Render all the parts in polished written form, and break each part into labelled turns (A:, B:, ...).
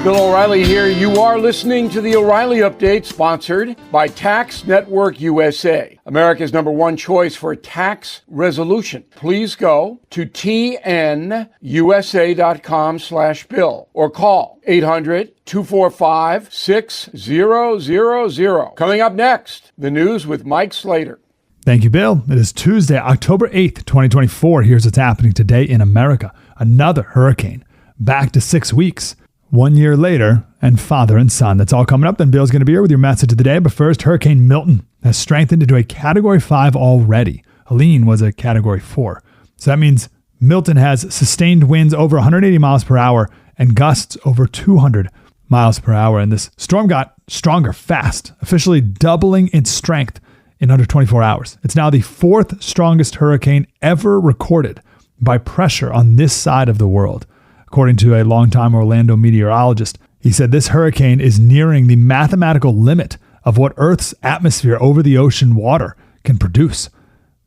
A: Bill O'Reilly here. You are listening to the O'Reilly Update, sponsored by Tax Network USA, America's #1 choice for tax resolution. Please go to tnusa.com/bill or call 800-245-6000. Coming up next, the news with Mike Slater.
B: Thank you, Bill. It is Tuesday, October 8th, 2024. Here's what's happening today in America. Another hurricane. Back to 6 weeks. 1 year later, and father and son. That's all coming up. Then Bill's going to be here with your message of the day. But first, Hurricane Milton has strengthened into a Category 5 already. Helene was a Category 4. So that means Milton has sustained winds over 180 miles per hour and gusts over 200 miles per hour. And this storm got stronger fast, officially doubling its strength in under 24 hours. It's now the fourth strongest hurricane ever recorded by pressure on this side of the world. According to a longtime Orlando meteorologist, he said this hurricane is nearing the mathematical limit of what Earth's atmosphere over the ocean water can produce.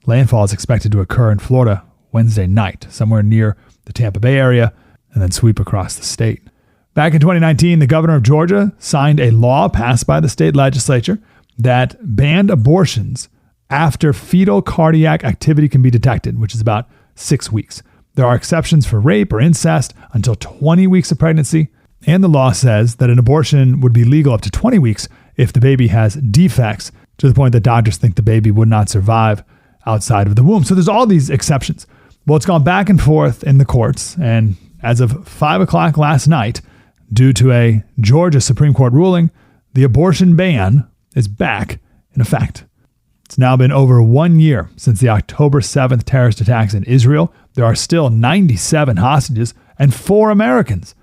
B: Landfall is expected to occur in Florida Wednesday night, somewhere near the Tampa Bay area, and then sweep across the state. Back in 2019, the governor of Georgia signed a law passed by the state legislature that banned abortions after fetal cardiac activity can be detected, which is about 6 weeks. There are exceptions for rape or incest until 20 weeks of pregnancy, and the law says that an abortion would be legal up to 20 weeks if the baby has defects to the point that doctors think the baby would not survive outside of the womb. So there's all these exceptions. Well, it's gone back and forth in the courts, and as of 5 o'clock last night, due to a Georgia Supreme Court ruling, the abortion ban is back in effect. It's now been over 1 year since the October 7th terrorist attacks in Israel. There are still 97 hostages and 4 Americans.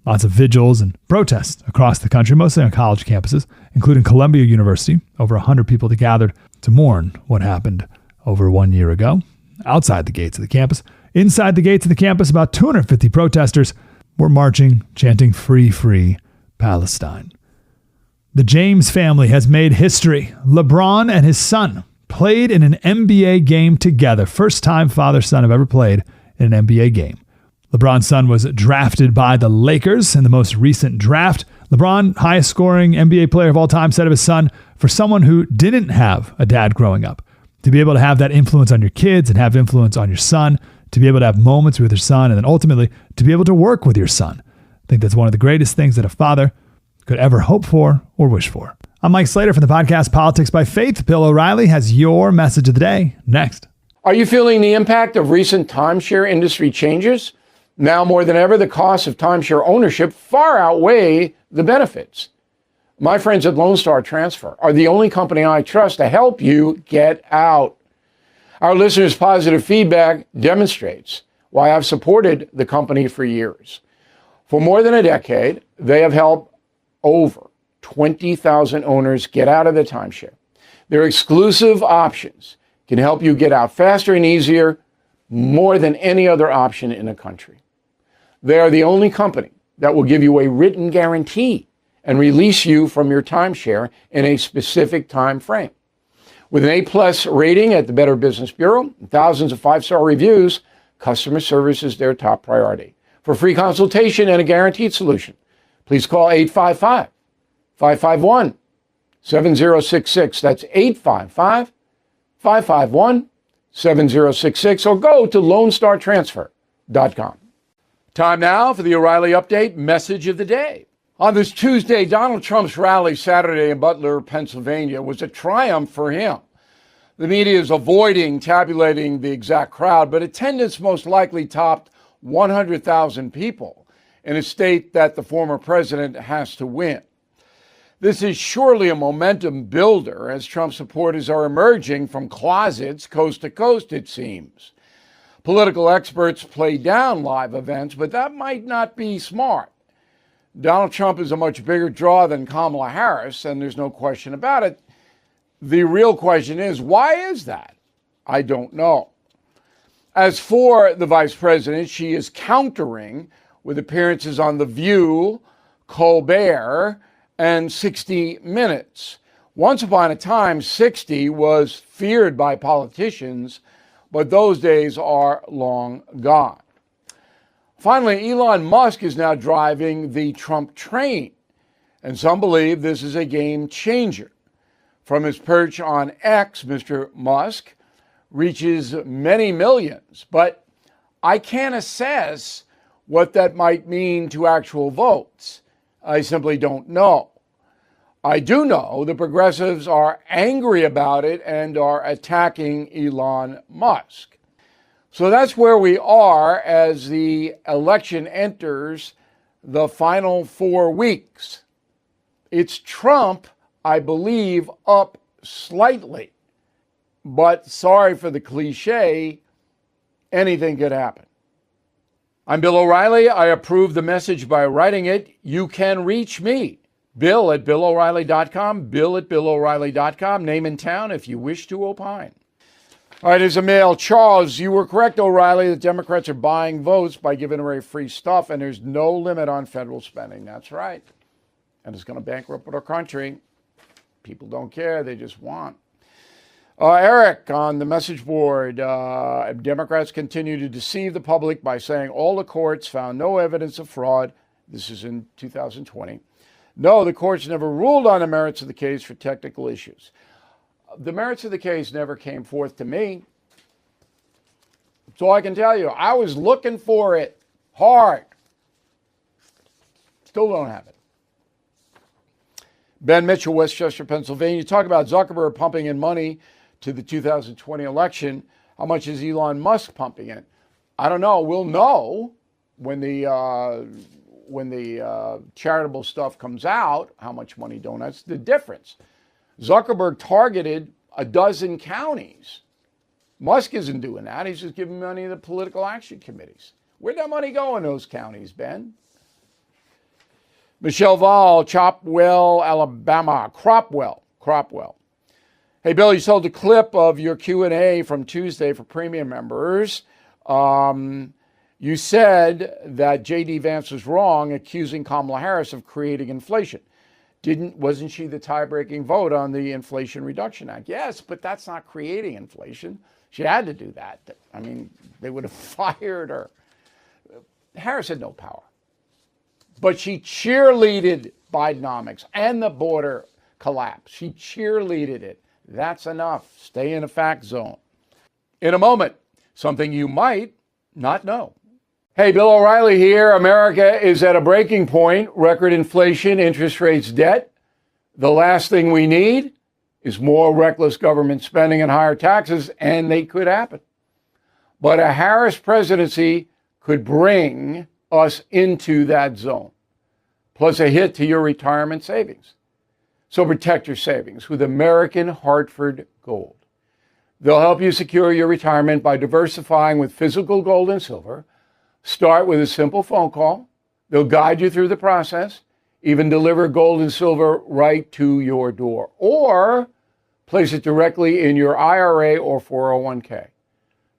B: Lots of vigils and protests across the country, mostly on college campuses, including Columbia University. Over 100 people gathered to mourn what happened over 1 year ago. Outside the gates of the campus. Inside the gates of the campus, about 250 protesters were marching, chanting, "Free, free Palestine." The James family has made history. LeBron and his son played in an NBA game together. First time father-son have ever played in an NBA game. LeBron's son was drafted by the Lakers in the most recent draft. LeBron, highest scoring NBA player of all time, said of his son, for someone who didn't have a dad growing up, to be able to have that influence on your kids and have influence on your son, to be able to have moments with your son, and then ultimately to be able to work with your son. I think that's one of the greatest things that a father could ever hope for or wish for. I'm Mike Slater from the podcast Politics by Faith. Bill O'Reilly has your message of the day next.
A: Are you feeling the impact of recent timeshare industry changes? Now more than ever, the costs of timeshare ownership far outweigh the benefits. My friends at Lone Star Transfer are the only company I trust to help you get out. Our listeners' positive feedback demonstrates why I've supported the company for years. For more than a decade, they have helped over 20,000 owners get out of the timeshare. Their exclusive options can help you get out faster and easier, more than any other option in the country. They are the only company that will give you a written guarantee and release you from your timeshare in a specific time frame. With an A+ rating at the Better Business Bureau and thousands of 5-star reviews, customer service is their top priority. For free consultation and a guaranteed solution, please call 855-551-7066. That's 855-551-7066. Or go to LoneStarTransfer.com. Time now for the O'Reilly Update message of the day. On this Tuesday, Donald Trump's rally Saturday in Butler, Pennsylvania was a triumph for him. The media is avoiding tabulating the exact crowd, but attendance most likely topped 100,000 people in a state that the former president has to win. This is surely a momentum builder as Trump supporters are emerging from closets coast to coast, it seems. Political experts play down live events, but that might not be smart. Donald Trump is a much bigger draw than Kamala Harris, and there's no question about it. The real question is, why is that? I don't know. As for the vice president, she is countering with appearances on The View, Colbert, and 60 Minutes. Once upon a time, 60 was feared by politicians, but those days are long gone. Finally, Elon Musk is now driving the Trump train, and some believe this is a game changer. From his perch on X, Mr. Musk reaches many millions, but I can't assess what that might mean to actual votes. I simply don't know. I do know the progressives are angry about it and are attacking Elon Musk. So that's where we are as the election enters the final 4 weeks. It's Trump, I believe, up slightly. But sorry for the cliche, anything could happen. I'm Bill O'Reilly. I approve the message by writing it. You can reach me, Bill at BillO'Reilly.com, Bill at BillO'Reilly.com, name and town if you wish to opine. All right, here's a mail. Charles, you were correct, O'Reilly. The Democrats are buying votes by giving away free stuff, and there's no limit on federal spending. That's right. And it's going to bankrupt our country. People don't care. They just want. Eric on the message board, Democrats continue to deceive the public by saying all the courts found no evidence of fraud. This is in 2020. No, the courts never ruled on the merits of the case for technical issues. The merits of the case never came forth to me. That's all I can tell you. I was looking for it hard. Still don't have it. Ben Mitchell, Westchester, Pennsylvania. Talk about Zuckerberg pumping in money to the 2020 election. How much is Elon Musk pumping in? I don't know. We'll know when the charitable stuff comes out, how much money donates. The difference. Zuckerberg targeted a dozen counties. Musk isn't doing that. He's just giving money to the political action committees. Where'd that money go in those counties, Ben? Michelle Val, Chopwell, Alabama. Cropwell. Hey, Bill, you sold a clip of your Q&A from Tuesday for premium members. You said that J.D. Vance was wrong, accusing Kamala Harris of creating inflation. Wasn't she the tie-breaking vote on the Inflation Reduction Act? Yes, but that's not creating inflation. She had to do that. I mean, they would have fired her. Harris had no power. But she cheerleaded Bidenomics and the border collapse. She cheerleaded it. That's enough. Stay in a fact zone. In a moment, something you might not know. Hey, Bill O'Reilly here. America is at a breaking point. Record inflation, interest rates, debt. The last thing we need is more reckless government spending and higher taxes, and they could happen. But a Harris presidency could bring us into that zone, plus a hit to your retirement savings. So protect your savings with American Hartford Gold. They'll help you secure your retirement by diversifying with physical gold and silver. Start with a simple phone call. They'll guide you through the process, even deliver gold and silver right to your door, or place it directly in your IRA or 401k.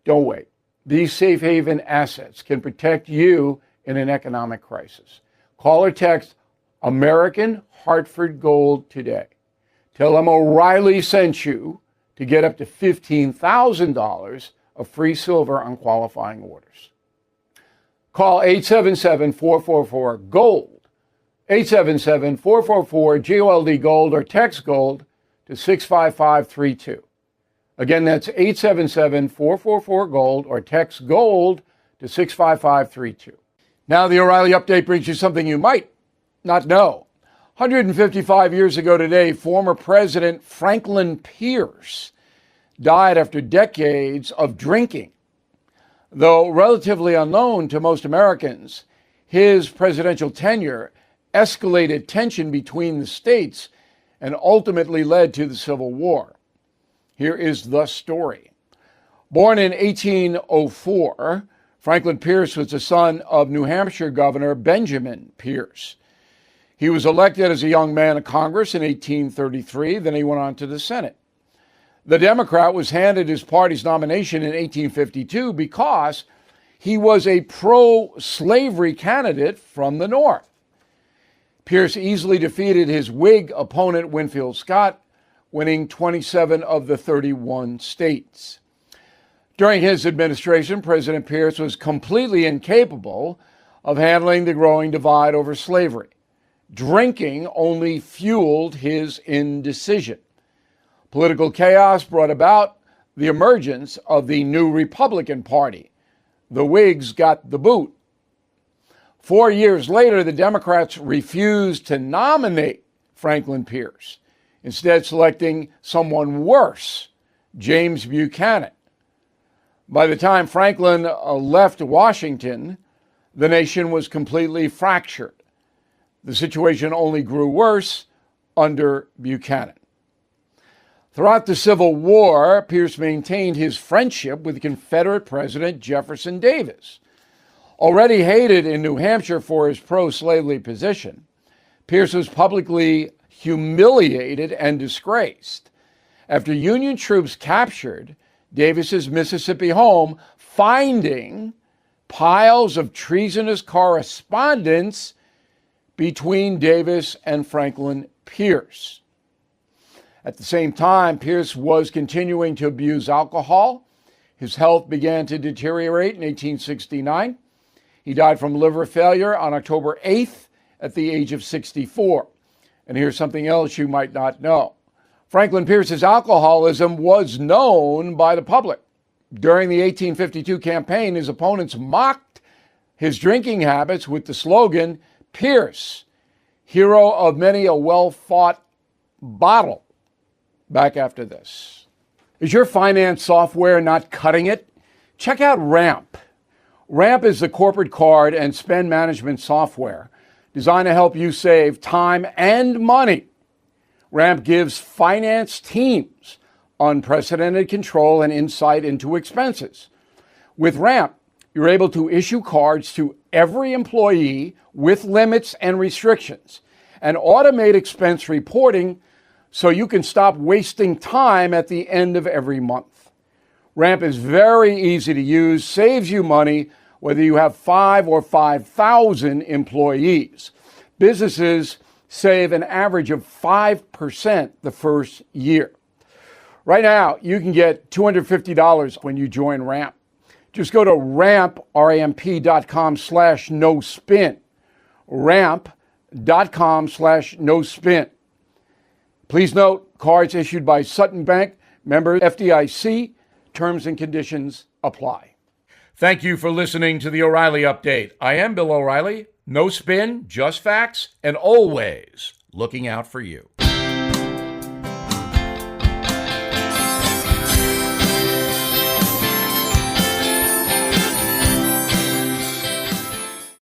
A: Don't wait. These safe haven assets can protect you in an economic crisis. Call or text American Hartford Gold today. Tell them O'Reilly sent you to get up to $15,000 of free silver on qualifying orders. Call 877-444-GOLD, 877-444-GOLD Gold, or text GOLD to 65532. Again, that's 877-444-GOLD, or text GOLD to 65532. Now the O'Reilly Update brings you something you might not know. 155 years ago today, former President Franklin Pierce died after decades of drinking. Though relatively unknown to most Americans, his presidential tenure escalated tension between the states and ultimately led to the Civil War. Here is the story. Born in 1804, Franklin Pierce was the son of New Hampshire Governor Benjamin Pierce. He was elected as a young man to Congress in 1833, then he went on to the Senate. The Democrat was handed his party's nomination in 1852 because he was a pro-slavery candidate from the North. Pierce easily defeated his Whig opponent, Winfield Scott, winning 27 of the 31 states. During his administration, President Pierce was completely incapable of handling the growing divide over slavery. Drinking only fueled his indecision. Political chaos brought about the emergence of the new Republican Party. The Whigs got the boot. 4 years later, the Democrats refused to nominate Franklin Pierce, instead selecting someone worse, James Buchanan. By the time Franklin left Washington, the nation was completely fractured. The situation only grew worse under Buchanan. Throughout the Civil War, Pierce maintained his friendship with Confederate President Jefferson Davis. Already hated in New Hampshire for his pro-slavery position, Pierce was publicly humiliated and disgraced after Union troops captured Davis's Mississippi home, finding piles of treasonous correspondence between Davis and Franklin Pierce. At the same time, Pierce was continuing to abuse alcohol. His health began to deteriorate in 1869. He died from liver failure on October 8th at the age of 64. And here's something else you might not know. Franklin Pierce's alcoholism was known by the public. During the 1852 campaign, his opponents mocked his drinking habits with the slogan, "Pierce, hero of many a well-fought bottle." Back after this. Is your finance software not cutting it? Check out Ramp. Ramp is the corporate card and spend management software designed to help you save time and money. Ramp gives finance teams unprecedented control and insight into expenses. With Ramp, you're able to issue cards to every employee with limits and restrictions and automate expense reporting so you can stop wasting time at the end of every month. Ramp is very easy to use, saves you money whether you have 5 or 5,000 employees. Businesses save an average of 5% the first year. Right now, you can get $250 when you join Ramp. Just go to ramp.com/no-spin. ramp.com/no-spin. Please note, cards issued by Sutton Bank, member FDIC, terms and conditions apply. Thank you for listening to the O'Reilly Update. I am Bill O'Reilly. No spin, just facts, and always looking out for you.